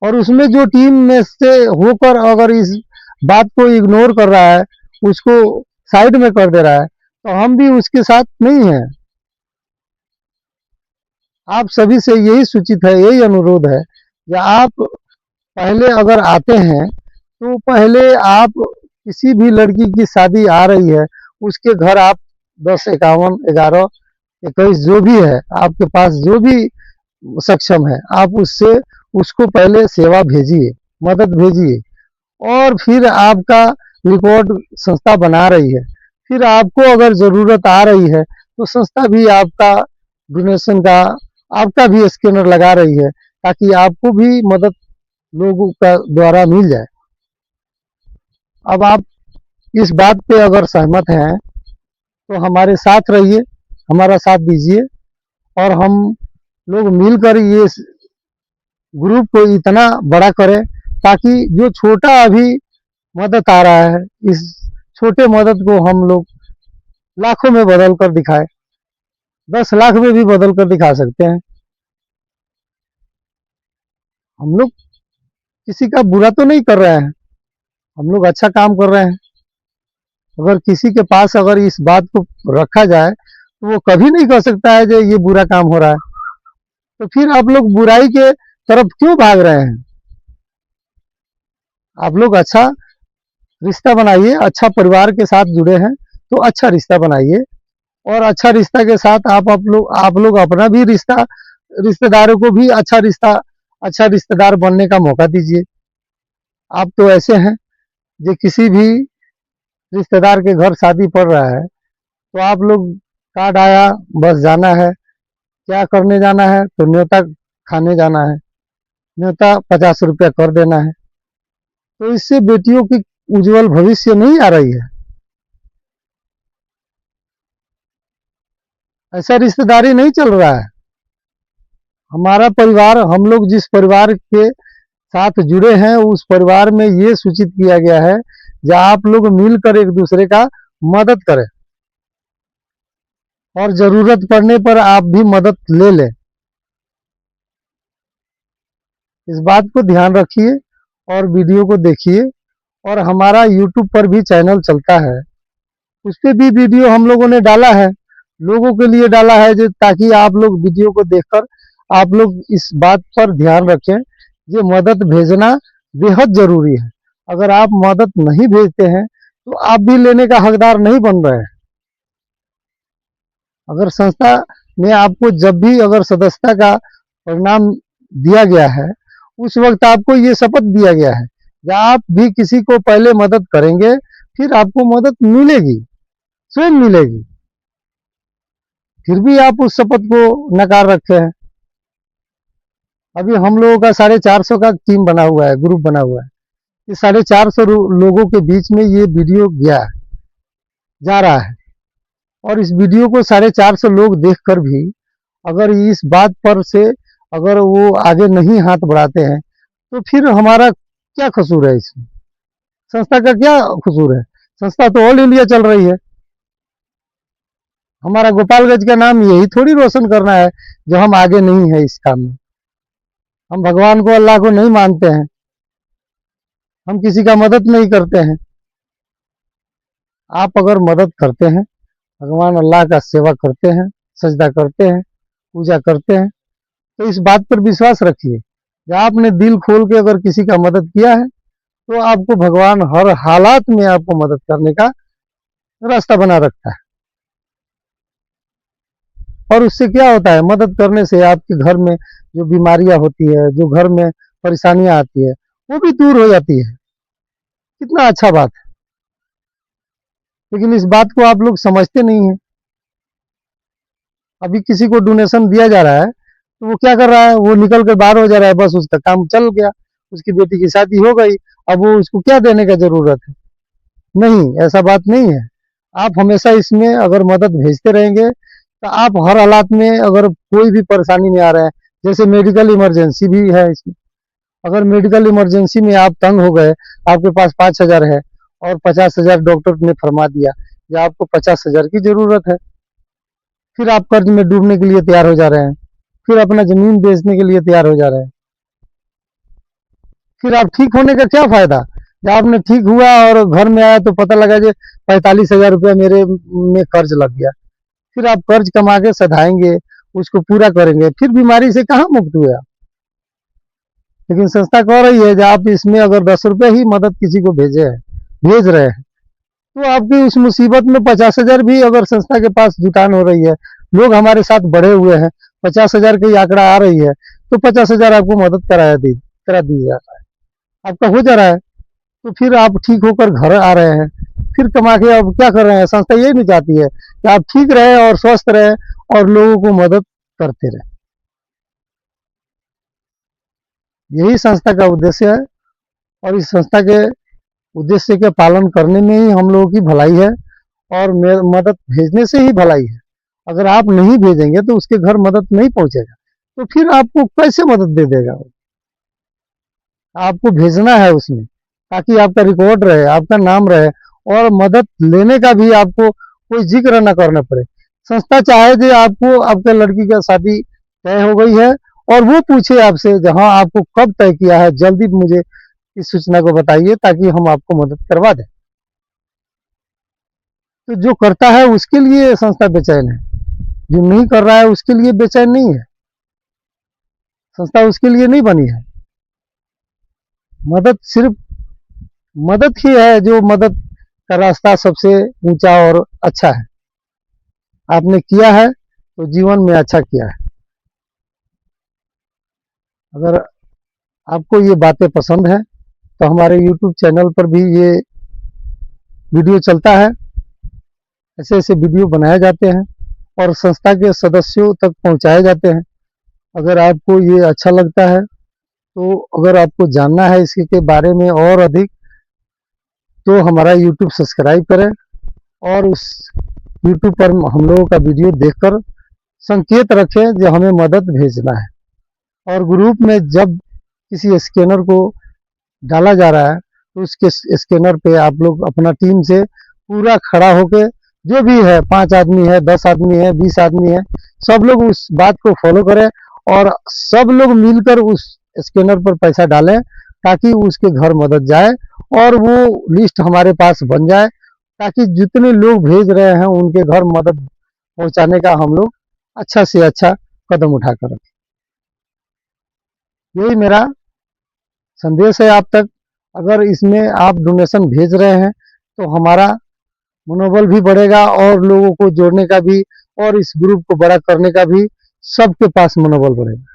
और उसमें जो टीम में से होकर अगर इस बात को इग्नोर कर रहा है, उसको साइड में कर दे रहा है, तो हम भी उसके साथ नहीं हैं। आप सभी से यही सूचित है, यही अनुरोध है कि आप पहले अगर आते हैं तो पहले आप किसी भी लड़की की शादी आ रही है, उसके घर आप 10, 51, 11, 21 जो भी है आपके पास, जो भी सक्षम है, आप उससे उसको पहले सेवा भेजिए, मदद भेजिए। और फिर आपका रिकॉर्ड संस्था बना रही है, फिर आपको अगर ज़रूरत आ रही है तो संस्था भी आपका डोनेशन का, आपका भी स्कैनर लगा रही है, ताकि आपको भी मदद लोगों का द्वारा मिल जाए। अब आप इस बात पे अगर सहमत हैं तो हमारे साथ रहिए, हमारा साथ दीजिए, और हम लोग मिलकर ये ग्रुप को इतना बड़ा करें, ताकि जो छोटा अभी मदद आ रहा है, इस छोटे मदद को हम लोग लाखों में बदल कर दिखाए, 10 लाख में भी बदल कर दिखा सकते हैं। हम लोग किसी का बुरा तो नहीं कर रहे हैं, हम लोग अच्छा काम कर रहे हैं। अगर किसी के पास अगर इस बात को रखा जाए तो वो कभी नहीं कह सकता है कि ये बुरा काम हो रहा है। तो फिर आप लोग बुराई के तरफ क्यों भाग रहे हैं? आप लोग अच्छा रिश्ता बनाइए, अच्छा परिवार के साथ जुड़े हैं तो अच्छा रिश्ता बनाइए, और अच्छा रिश्ता के साथ आप लोग अपना भी रिश्ता, रिश्तेदारों को भी अच्छा रिश्ता, अच्छा रिश्तेदार बनने का मौका दीजिए। आप तो ऐसे हैं जो किसी भी रिश्तेदार के घर शादी पड़ रहा है तो आप लोग कार्ड आया, बस जाना है। क्या करने जाना है? तो न्योता खाने जाना है, न्योता 50 रुपया कर देना है। तो इससे बेटियों की उज्जवल भविष्य नहीं आ रही है। ऐसा रिश्तेदारी नहीं चल रहा है। हमारा परिवार, हम लोग जिस परिवार के साथ जुड़े हैं उस परिवार में ये सूचित किया गया है कि आप लोग मिलकर एक दूसरे का मदद करें, और जरूरत पड़ने पर आप भी मदद ले लें। इस बात को ध्यान रखिए और वीडियो को देखिए। और हमारा यूट्यूब पर भी चैनल चलता है, उस पर भी वीडियो हम लोगों ने डाला है, लोगों के लिए डाला है, जो ताकि आप लोग वीडियो को देखकर आप लोग इस बात पर ध्यान रखें, ये मदद भेजना बेहद जरूरी है। अगर आप मदद नहीं भेजते हैं तो आप भी लेने का हकदार नहीं बन रहे हैं। अगर संस्था में आपको जब भी अगर सदस्यता का परिणाम दिया गया है, उस वक्त आपको ये शपथ दिया गया है कि आप भी किसी को पहले मदद करेंगे, फिर आपको मदद मिलेगी, स्वयं मिलेगी। फिर भी आप उस शपथ को नकार रखे हैं। अभी हम लोगों का 450 का टीम बना हुआ है, ग्रुप बना हुआ है। ये 450 लोगों के बीच में ये वीडियो गया है, जा रहा है। और इस वीडियो को 450 लोग देखकर भी अगर इस बात पर से अगर वो आगे नहीं हाथ बढ़ाते हैं, तो फिर हमारा क्या कसूर है इसमें? संस्था का क्या कसूर है? संस्था तो ऑल इंडिया चल रही है। हमारा गोपालगंज का नाम यही थोड़ी रोशन करना है जो हम आगे नहीं है इस काम में। हम भगवान को, अल्लाह को नहीं मानते हैं, हम किसी का मदद नहीं करते हैं। आप अगर मदद करते हैं, भगवान अल्लाह का सेवा करते हैं, सजदा करते हैं, पूजा करते हैं, तो इस बात पर विश्वास रखिए कि आपने दिल खोल के अगर किसी का मदद किया है तो आपको भगवान हर हालात में आपको मदद करने का रास्ता बना रखता है। और उससे क्या होता है? मदद करने से आपके घर में जो बीमारियां होती है, जो घर में परेशानियां आती है, वो भी दूर हो जाती है। कितना अच्छा बात है। लेकिन इस बात को आप लोग समझते नहीं है। अभी किसी को डोनेशन दिया जा रहा है तो वो क्या कर रहा है? वो निकल कर बाहर हो जा रहा है, बस उसका काम चल गया, उसकी बेटी की शादी हो गई, अब वो उसको क्या देने का जरूरत है? नहीं, ऐसा बात नहीं है। आप हमेशा इसमें अगर मदद भेजते रहेंगे तो आप हर हालात में, अगर कोई भी परेशानी में आ रहे हैं, जैसे मेडिकल इमरजेंसी भी है इसमें, अगर मेडिकल इमरजेंसी में आप तंग हो गए, आपके पास 5,000 है और 50,000 डॉक्टर ने फरमा दिया या आपको 50,000 की जरूरत है, फिर आप कर्ज में डूबने के लिए तैयार हो जा रहे हैं, फिर अपना जमीन बेचने के लिए तैयार हो जा रहे हैं। फिर आप ठीक होने का क्या फायदा? जब आपने ठीक हुआ और घर में आया तो पता लगा कि 45,000 रुपया मेरे में कर्ज लग गया। फिर आप कर्ज कमा के सधाएंगे, उसको पूरा करेंगे, फिर बीमारी से कहाँ मुक्त हुए आप? लेकिन संस्था कह रही है कि आप इसमें अगर 10 रुपये ही मदद किसी को भेज रहे हैं, तो आपकी उस मुसीबत में 50,000 भी अगर संस्था के पास जुटान हो रही है, लोग हमारे साथ बढ़े हुए हैं, 50,000 की आंकड़ा आ रही है, तो 50,000 आपको मदद करा दी जा रहा है, आपका हो जा रहा है। तो फिर आप ठीक होकर घर आ रहे हैं, फिर कमा के अब क्या कर रहे हैं? संस्था यही नहीं चाहती है कि आप ठीक रहे और स्वस्थ रहे और लोगों को मदद करते रहे। यही संस्था का उद्देश्य है और इस संस्था के उद्देश्य के पालन करने में ही हम लोगों की भलाई है और मदद भेजने से ही भलाई है। अगर आप नहीं भेजेंगे तो उसके घर मदद नहीं पहुंचेगा, तो फिर आपको कैसे मदद दे देगा? आपको भेजना है उसमें, ताकि आपका रिकॉर्ड रहे, आपका नाम रहे और मदद लेने का भी आपको कोई जिक्र न करना पड़े। संस्था चाहे कि आपको आपके लड़की का शादी तय हो गई है और वो पूछे आपसे जहां आपको कब तय किया है, जल्दी मुझे इस सूचना को बताइए ताकि हम आपको मदद करवा दें। तो जो करता है उसके लिए संस्था बेचैन है, जो नहीं कर रहा है उसके लिए बेचैन नहीं है। संस्था उसके लिए नहीं बनी है। मदद सिर्फ मदद ही है जो मदद का रास्ता सबसे ऊंचा और अच्छा है। आपने किया है तो जीवन में अच्छा किया है। अगर आपको ये बातें पसंद है तो हमारे YouTube चैनल पर भी ये वीडियो चलता है, ऐसे ऐसे वीडियो बनाए जाते हैं और संस्था के सदस्यों तक पहुंचाए जाते हैं। अगर आपको ये अच्छा लगता है, तो अगर आपको जानना है इसके के बारे में और अधिक, तो हमारा YouTube सब्सक्राइब करें और उस YouTube पर हम लोगों का वीडियो देखकर संकेत रखें जो हमें मदद भेजना है। और ग्रुप में जब किसी स्कैनर को डाला जा रहा है तो उसके स्कैनर पे आप लोग अपना टीम से पूरा खड़ा होके, जो भी है 5 आदमी है, 10 आदमी है, 20 आदमी है, सब लोग उस बात को फॉलो करें और सब लोग मिलकर उस स्कैनर पर पैसा डालें ताकि उसके घर मदद जाए और वो लिस्ट हमारे पास बन जाए, ताकि जितने लोग भेज रहे हैं उनके घर मदद पहुंचाने का हम लोग अच्छा से अच्छा कदम उठाकर रखें। यही मेरा संदेश है आप तक। अगर इसमें आप डोनेशन भेज रहे हैं तो हमारा मनोबल भी बढ़ेगा और लोगों को जोड़ने का भी और इस ग्रुप को बड़ा करने का भी सबके पास मनोबल बढ़ेगा।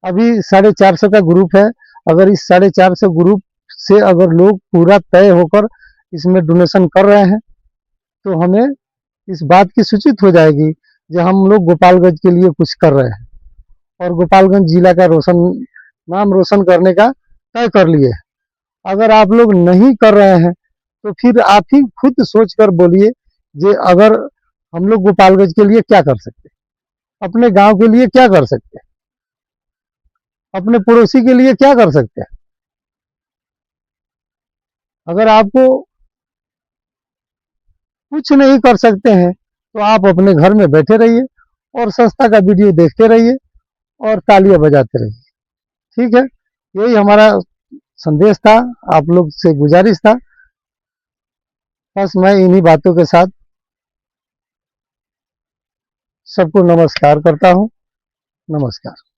अभी 450 का ग्रुप है। अगर इस 450 ग्रुप से अगर लोग पूरा तय होकर इसमें डोनेशन कर रहे हैं तो हमें इस बात की सूचित हो जाएगी कि हम लोग गोपालगंज के लिए कुछ कर रहे हैं और गोपालगंज जिला का नाम रोशन करने का तय कर लिए। अगर आप लोग नहीं कर रहे हैं तो फिर आप ही खुद सोच कर बोलिए कि अगर हम लोग गोपालगंज के लिए क्या कर सकते हैं, अपने गांव के लिए क्या कर सकते हैं, अपने पड़ोसी के लिए क्या कर सकते हैं। अगर आपको कुछ नहीं कर सकते हैं तो आप अपने घर में बैठे रहिए और संस्था का वीडियो देखते रहिए और तालियां बजाते रहिए। ठीक है, यही हमारा संदेश था, आप लोग से गुजारिश था। बस मैं इन्हीं बातों के साथ सबको नमस्कार करता हूँ। नमस्कार।